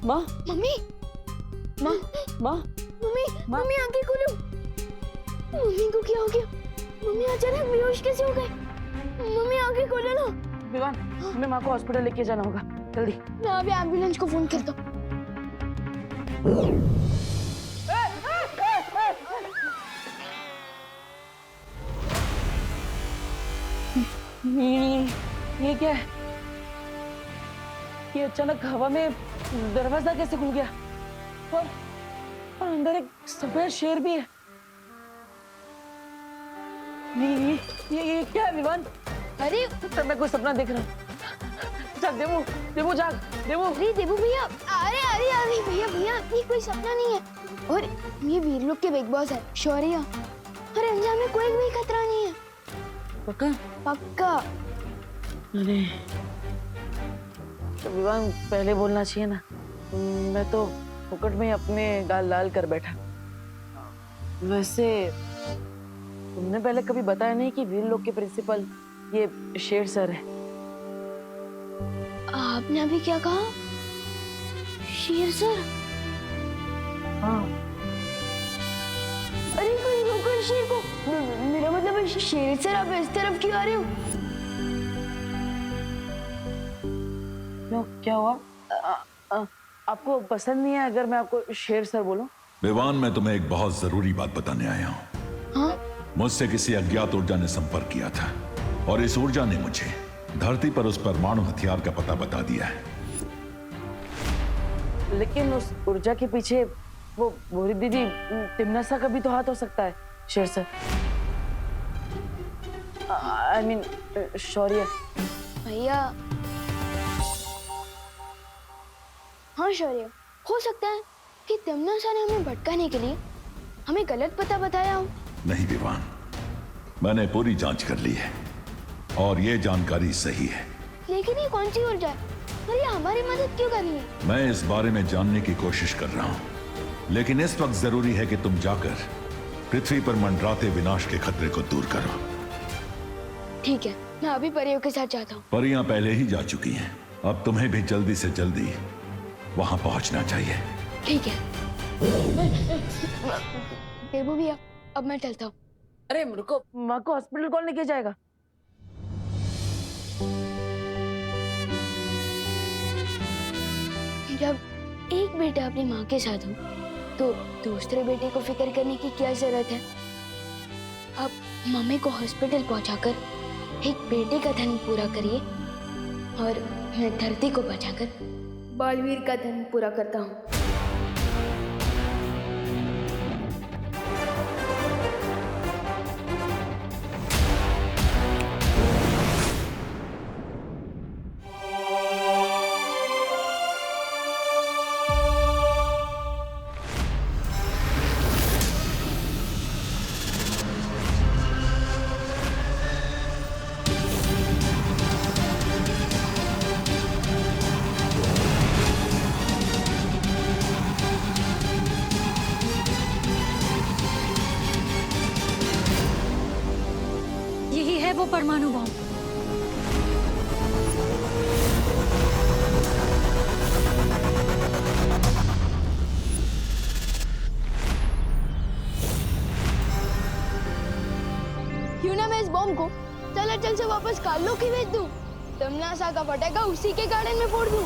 माँ मम्मी, माँ माँ मम्मी, मम्मी आंखें खोलो। मम्मी को क्या हो गया? मम्मी अचानक बेहोश कैसे हो गए? मम्मी आंखें खोलो ना। विवान, हमें माँ को हॉस्पिटल लेके जाना होगा, जल्दी। मैं अभी एम्बुलेंस को फोन करता हूँ। ये क्या है? ये अचानक हवा में दरवाजा कैसे खुल गया? और अंदर एक सफेद शेर भी है। ये क्या है विवान? अरे तब मैं कोई सपना देख रहा हूँ। जाग देवू, देवू जाग, देवू। अरे देवू भैया, अरे अरे अरे भैया भैया, ये कोई सपना नहीं है। और ये वीरलोक के बिग बॉस है शौर्य। और अंजाम में कोई भी खतरा नहीं है। पक्का? पक्का। अरे तो विवान पहले बोलना चाहिए ना। मैं तो फुकट में अपने गाल लाल कर बैठा। वैसे तुमने पहले कभी बताया नहीं कि वीरलोक के प्रिंसिपल ये शेर सर है। आपने अभी क्या कहा? शेर सर? हाँ। अरे कोई रोको शेर को। मेरा मतलब है शेर सर, आप इस तरफ क्यों आ रहे हो? क्यों, क्या हुआ? आपको पसंद नहीं है अगर मैं आपको शेर सर बोलूं? विवान, मैं तुम्हें एक बहुत जरूरी बात बताने आया हूँ। हाँ? मुझसे किसी अज्ञात ऊर्जा ने संपर्क किया था और इस ऊर्जा ने मुझे धरती पर उस परमाणु हथियार का पता बता दिया है। लेकिन उस ऊर्जा के पीछे वो भूरी दीदी तिमनासा का भी तो हाथ हो सकता है शेर सर। आई मीन शौर्य। भैया, हाँ शौर्य, हो सकता है कि तिमनासा ने हमें भटकाने के लिए हमें गलत पता बताया हो। नहीं विवान, मैंने पूरी जांच कर ली है और ये जानकारी सही है। लेकिन ये कौन सी ऊर्जा है और ये हमारी मदद क्यों कर रही है? मैं इस बारे में जानने की कोशिश कर रहा हूँ, लेकिन इस वक्त जरूरी है कि तुम जाकर पृथ्वी पर मंडराते विनाश के खतरे को दूर करो। ठीक है, मैं अभी परियों के साथ जाता हूँ। परियां पहले ही जा चुकी हैं, अब तुम्हें भी जल्दी से जल्दी वहां पहुंचना चाहिए। ठीक है। देवू भैया, अब मैं चलता हूँ। अरे रुको, माँ को हॉस्पिटल कौन लेके जाएगा? जब एक बेटा अपनी माँ के साथ हो तो दूसरे बेटे को फिक्र करने की क्या जरूरत है? अब मम्मी को हॉस्पिटल पहुंचाकर एक बेटे का धर्म पूरा करिए और मैं धरती को बचाकर बालवीर का धर्म पूरा करता हूँ। यही है वो परमाणु बम। क्यों ना मैं इस बॉम्ब को चल से वापस कालो की भेज दूं। तिमनासा का पटाखा उसी के गार्डन में फोड़ दूं।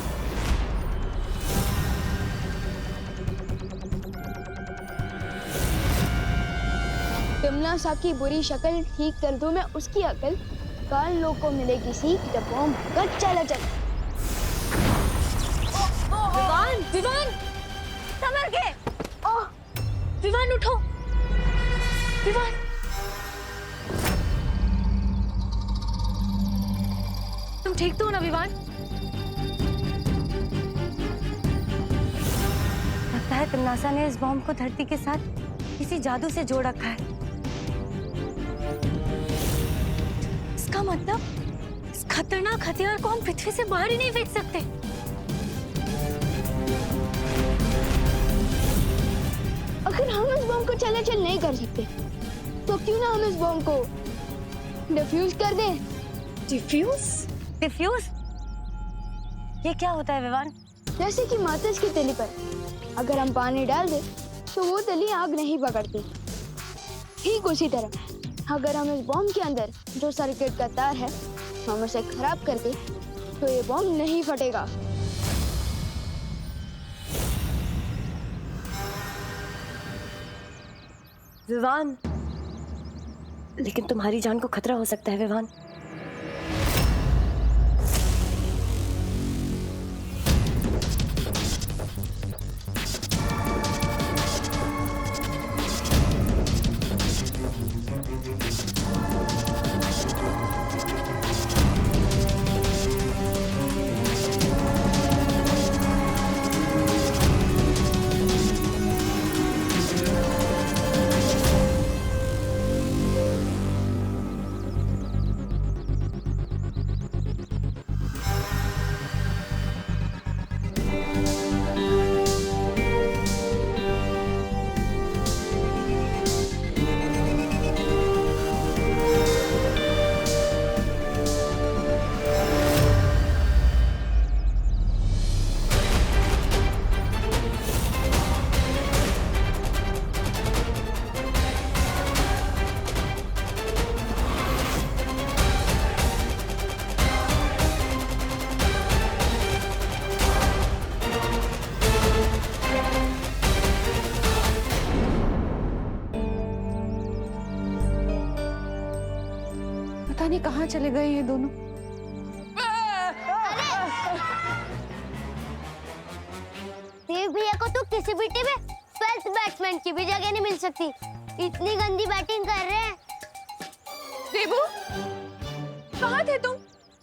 तिमनासा की बुरी शक्ल ठीक कर दूं मैं उसकी अकल। काल लोग को मिलेगी सीख जब बॉम्ब कट चला चल। विवान, विवान, संभल के। विवान उठो। विवान, तुम ठीक तो हो ना विवान? लगता है तिमनासा ने इस बॉम्ब को धरती के साथ किसी जादू से जोड़ रखा है। इसका मतलब इस खतरनाक हथियार को हम पृथ्वी से बाहर ही नहीं फेंक सकते। अगर हम इस बॉम्ब को चलाचल नहीं कर सकते तो क्यों ना हम इस बॉम्ब को डिफ्यूज कर दें? डिफ्यूज? डिफ्यूज? ये क्या होता है विवान? जैसे कि माचिस की तीली पर अगर हम पानी डाल दें तो वो तीली आग नहीं पकड़ती। ठीक उसी तरह अगर हम इस बॉम्ब के अंदर जो सर्किट का तार है हम उसे खराब कर दें तो ये बॉम्ब नहीं फटेगा। विवान, लेकिन तुम्हारी जान को खतरा हो सकता है विवान। पता नहीं कहाँ चले गए ये दोनों। देव भैया को तो किसी भी टीम में 12th बैट्समैन की भी जगह नहीं मिल सकती। इतनी गंदी बैटिंग कर रहे हैं। देबू, कहाँ थे तुम?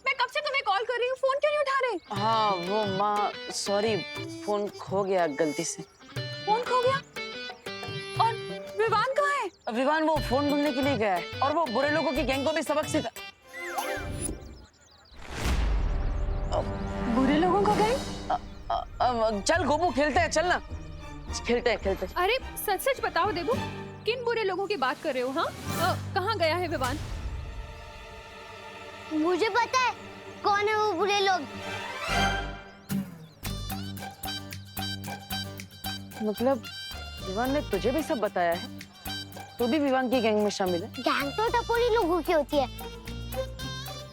मैं कब से तुम्हें कॉल कर रही हूँ, फोन क्यों नहीं उठा रहे? हाँ वो माँ, सॉरी, फोन खो गया गलती से। फोन खो गया? और विवान कहाँ है? विवान वो फोन ढूंढने के लिए गया है और वो बुरे लोगों की गैंग को भी सबक सिखा। बुरे लोगों का गैंग? चल गोपू खेलते हैं, चल ना खेलते हैं। अरे सच सच बताओ देबू, किन बुरे लोगों की बात कर रहे हो? हाँ, कहाँ गया है विवान? मुझे पता है कौन है वो बुरे लोग। मतलब विवान ने तुझे भी सब बताया है? तू भी विवान की गैंग में शामिल है? गैंग तो टपोरी लोगों की होती है।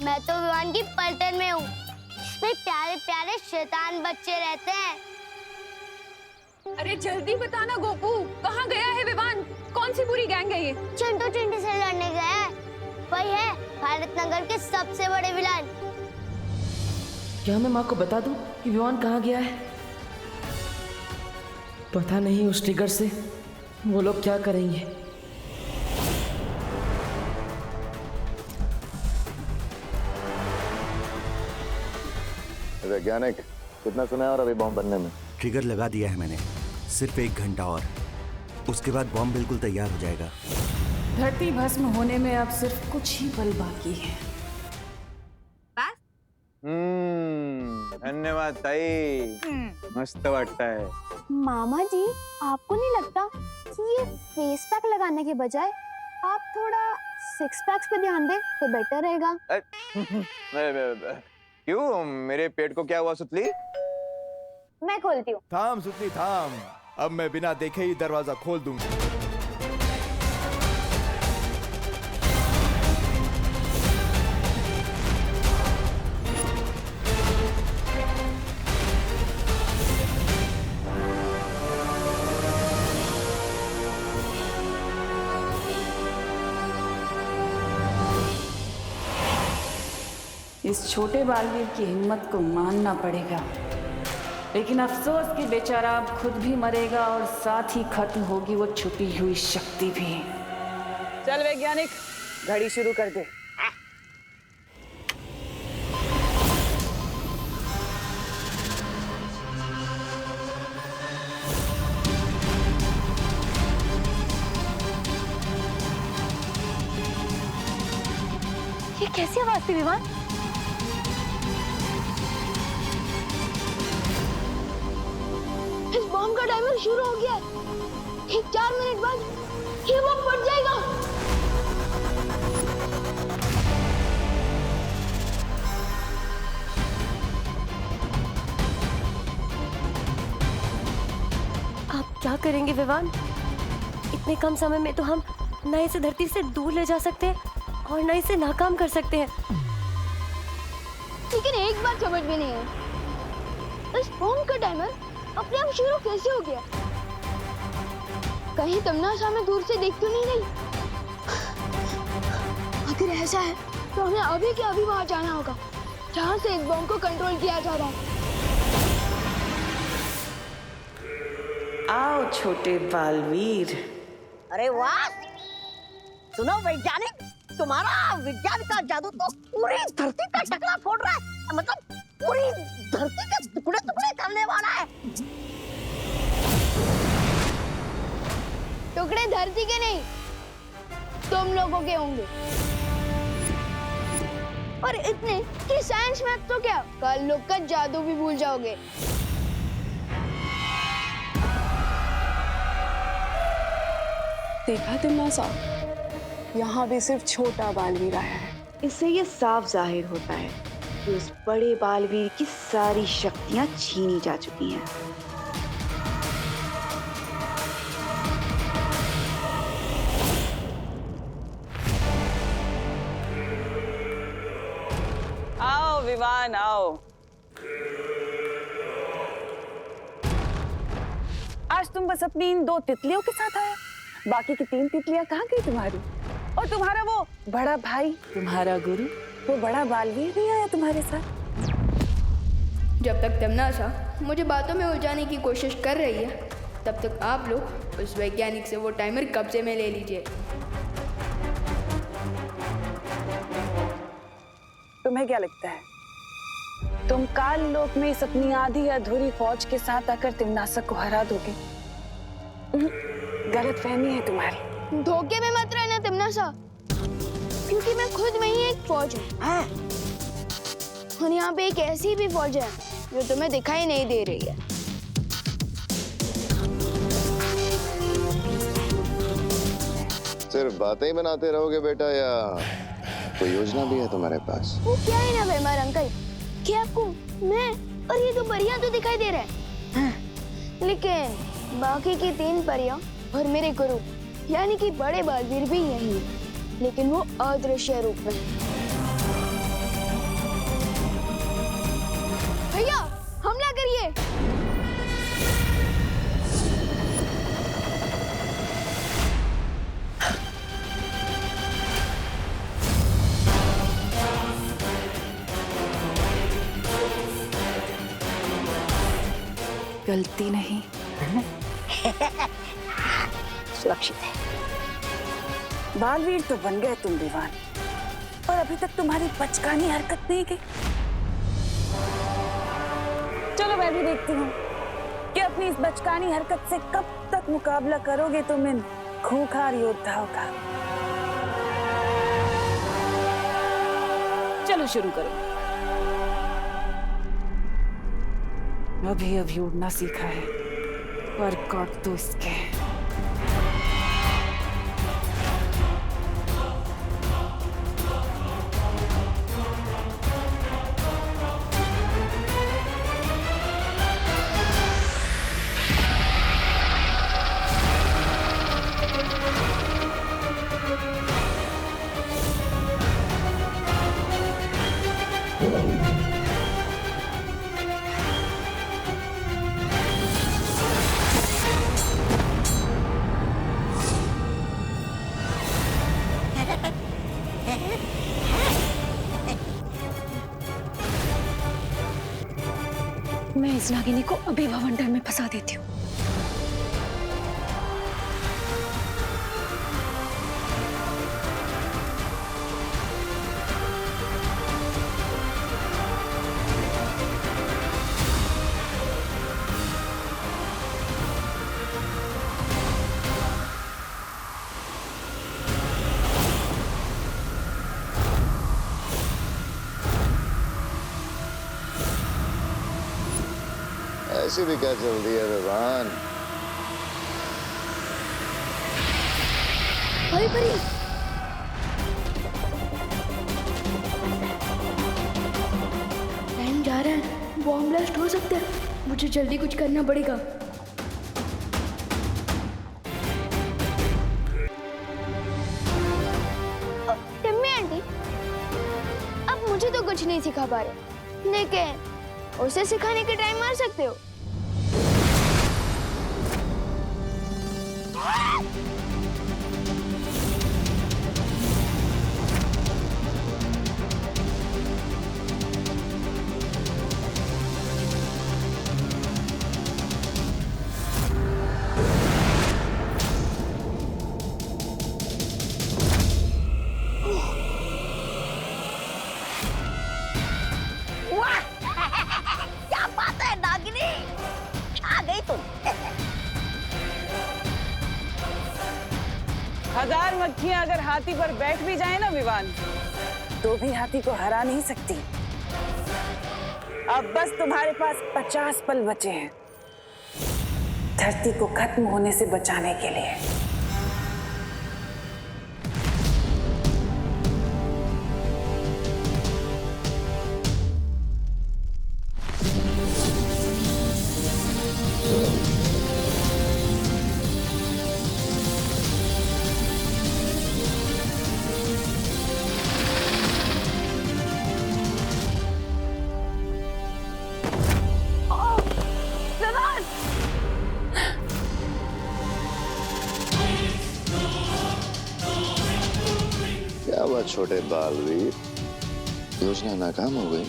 मैं तो विवान की पलटन में हूँ। इसमें प्यारे प्यारे शैतान बच्चे रहते हैं। अरे जल्दी बताना गोपू, कहाँ गया है विवान? कौन सी बुरी गैंग है ये? चिंटू चिंटी से लड़ने गया है। वही है भारत नगर के सबसे बड़े विलान। क्या मैं माँ को बता दूं कि विवान कहाँ गया है? पता नहीं उस ट्रिगर से वो लोग क्या करेंगे। वैज्ञानिक, कितना समय और अभी बॉम्ब बनने में? ट्रिगर लगा दिया है मैंने, सिर्फ 1 घंटा और, उसके बाद बॉम्ब बिल्कुल तैयार हो जाएगा। धरती भस्म होने में अब सिर्फ कुछ ही पल बाकी है। धन्यवाद ताई, मस्त वाटता है। मामा जी, आपको नहीं लगता कि ये फेस पैक लगाने के बजाय आप थोड़ा 6 पैक्स पे ध्यान दें तो बेटर रहेगा? क्यों, मेरे पेट को क्या हुआ सुतली? मैं खोलती हूँ। थाम सुतली थाम, अब मैं बिना देखे ही दरवाजा खोल दूंगा। इस छोटे बालवीर की हिम्मत को मानना पड़ेगा, लेकिन अफसोस कि बेचारा अब खुद भी मरेगा और साथ ही खत्म होगी वो छुपी हुई शक्ति भी। चल वैज्ञानिक, घड़ी शुरू कर दे। ये कैसी आवाज थी विवान? इस बॉम्ब का टाइमर शुरू हो गया है। ठीक 4 मिनट बाद ये बॉम्ब फट जाएगा। करेंगे विवान? इतने कम समय में तो हम न इसे धरती से दूर ले जा सकते हैं और न इसे नाकाम कर सकते हैं। लेकिन एक बात समझ में नहीं आई, इस बॉम्ब का टाइमर अपने आप शुरू कैसे हो गया? कहीं तमन्ना हमें दूर से देख तो नहीं रही? अगर ऐसा है तो हमें अभी के अभी वहां जाना होगा जहां से इस बॉम्ब को कंट्रोल किया जा रहा है। आओ छोटे बालवीर। अरे वाह, सुनो वैज्ञानिक, तुम्हारा विज्ञान का जादू तो पूरी धरती का टकरा फोड़ रहा है, मतलब पूरी धरती के टुकड़े टुकड़े करने वाला है। टुकड़े धरती के नहीं, तुम लोगों के होंगे। और इतने कि साइंस मैथ तो क्या, कल लोग का जादू भी भूल जाओगे। देखा तुमने साहब, यहाँ भी सिर्फ छोटा बालवीर आया है। इससे ये साफ जाहिर होता है कि उस बड़े बालवीर की सारी शक्तियां छीनी जा चुकी हैं। आओ विवान आओ। आज तुम बस अपनी इन 2 तितलियों के साथ आए, बाकी की 3 तितलियां कहाँ गई तुम्हारी? और तुम्हारा वो बड़ा भाई, तुम्हारा गुरु, वो बड़ा बालवीर नहीं आया तुम्हारे साथ? जब तक तमन्ना मुझे बातों में उलझाने की कोशिश कर रही है, तब तक आप लोग उस वैज्ञानिक से वो टाइमर कब्जे में ले लीजिए। तुम्हें क्या लगता है तुम काल लोक में इस अपनी आधी अधूरी फौज के साथ आकर तिमनासक को हरा दोगे? गलतफहमी है तुम्हारी। धोखे में मत रहना तमन्ना, क्योंकि मैं खुद में ही एक फौज हूँ। और यहाँ पे एक ऐसी भी फौज है जो तुम्हें दिखाई नहीं दे रही है। सिर्फ बातें ही बनाते रहोगे बेटा, या कोई योजना भी है तुम्हारे पास? वो क्या है ना बेमार अंकल, कि आपको मैं और ये 2 परियां तो दिखाई दे रहे हैं, लेकिन बाकी की 3 परियां और मेरे गुरु यानी कि बड़े बालवीर भी यही है, लेकिन वो अदृश्य रूप में। भैया हमला करिए। गलती नहीं, सुरक्षित है। बालवीर तो बन गए तुम विवान, और अभी तक तुम्हारी बचकानी हरकत नहीं की। चलो मैं भी देखती हूँ कि अपनी इस बचकानी हरकत से कब तक मुकाबला करोगे तुम इन खूंखार योद्धाओं का। चलो शुरू करो। अभी उड़ना सीखा है, पर काट दो इसके। मैं इस नागिनी को अभी भवंडर में फंसा देती हूँ। ऐसी भी क्या चल रही है विवान? भाई परी, टाइम जा रहा है, बॉम्ब ब्लास्ट हो सकता है, मुझे जल्दी कुछ करना पड़ेगा। कुछ नहीं सिखा पा रहे, लेकिन उसे सिखाने के टाइम मार सकते हो। क्या बात है नागिनी, आ गई तुम। 1000 मक्खियां अगर हाथी पर बैठ भी जाए ना विवान, तो भी हाथी को हरा नहीं सकती। अब बस तुम्हारे पास 50 पल बचे हैं धरती को खत्म होने से बचाने के लिए। क्या बात छोटे बालवीर, योजना नाकाम हो गई।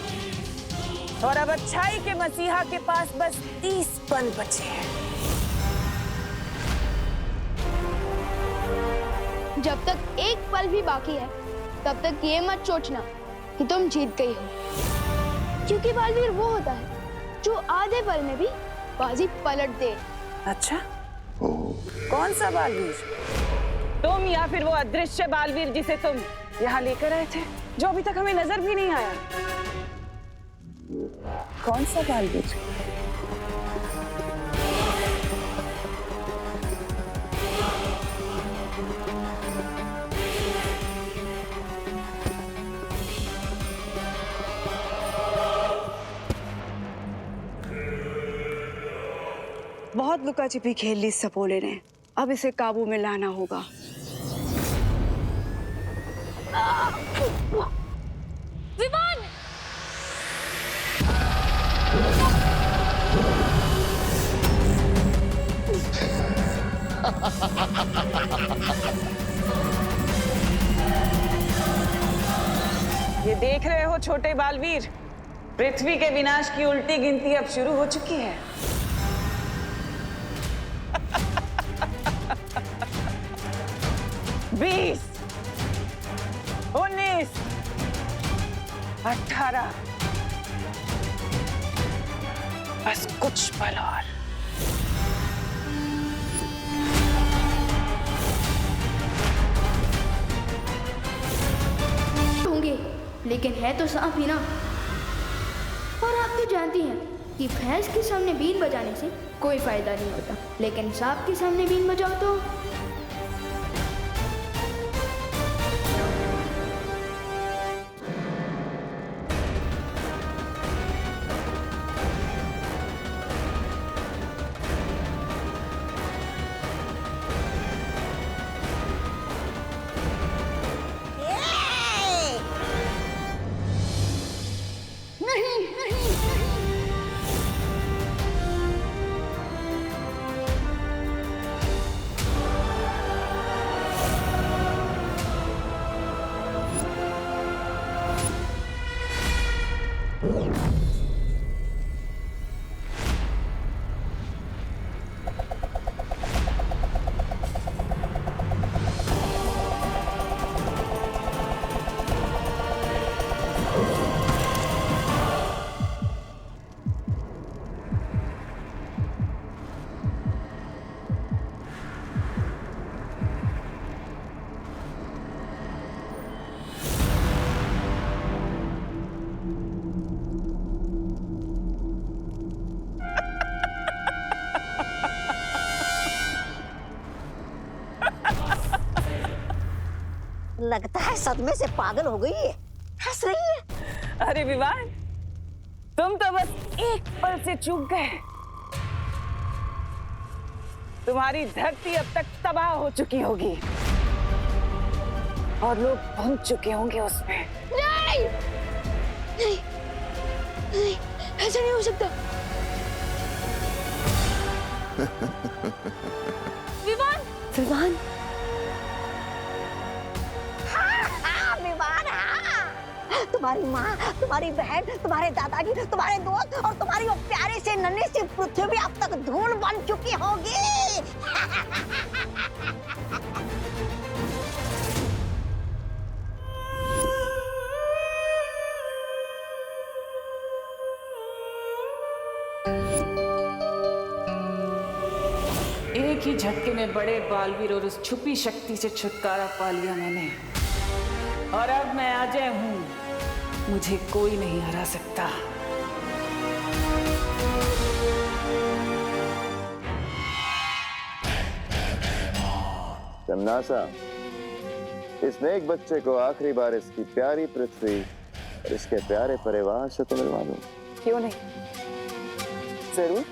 और अब अच्छाई के मसीहा के पास बस 30 पल बचे हैं। जब तक एक पल भी बाकी है, तब तक ये मत सोचना कि तुम जीत गई हो, क्योंकि बालवीर वो होता है जो आधे पल में भी बाजी पलट दे। अच्छा, कौन सा बालवीर? तुम या फिर वो अदृश्य बालवीर जिसे तुम यहाँ लेकर आए थे, जो अभी तक हमें नजर भी नहीं आया? कौन सा बालवीर? बहुत लुका छिपी खेल ली सपोले ने, अब इसे काबू में लाना होगा। विवान! ये देख रहे हो छोटे बालवीर, पृथ्वी के विनाश की उल्टी गिनती अब शुरू हो चुकी है। 20, 19, 18, बस कुछ पल और। होंगे, लेकिन है तो सांप ही ना। और आप तो जानती हैं कि भैंस के सामने बीन बजाने से कोई फायदा नहीं होता, लेकिन सांप के सामने बीन बजाओ तो लगता है सदमे से पागल हो गई है, हंस रही है। अरे विवान, तुम तो बस एक पल से चूक गए। तुम्हारी धरती अब तक तबाह हो चुकी होगी और लोग पहुंच चुके होंगे उसमें। नहीं! नहीं नहीं, ऐसा नहीं हो सकता। विवान विवान हाँ, विवान, हाँ। तुम्हारी माँ, तुम्हारी बहन, तुम्हारे दादाजी, तुम्हारे दोस्त और तुम्हारी वो प्यारे से नन्ही सी पृथ्वी भी अब तक धूल बन चुकी होगी। एक ही झटके में बड़े बालवीर और उस छुपी शक्ति से छुटकारा पा लिया मैंने, और अब मैं अजय हूं, मुझे कोई नहीं हरा सकता। तमनासा, इस नेक बच्चे को आखिरी बार इसकी प्यारी पृथ्वी और इसके प्यारे परिवार से तो मिलवा दूं। क्यों नहीं, जरूर।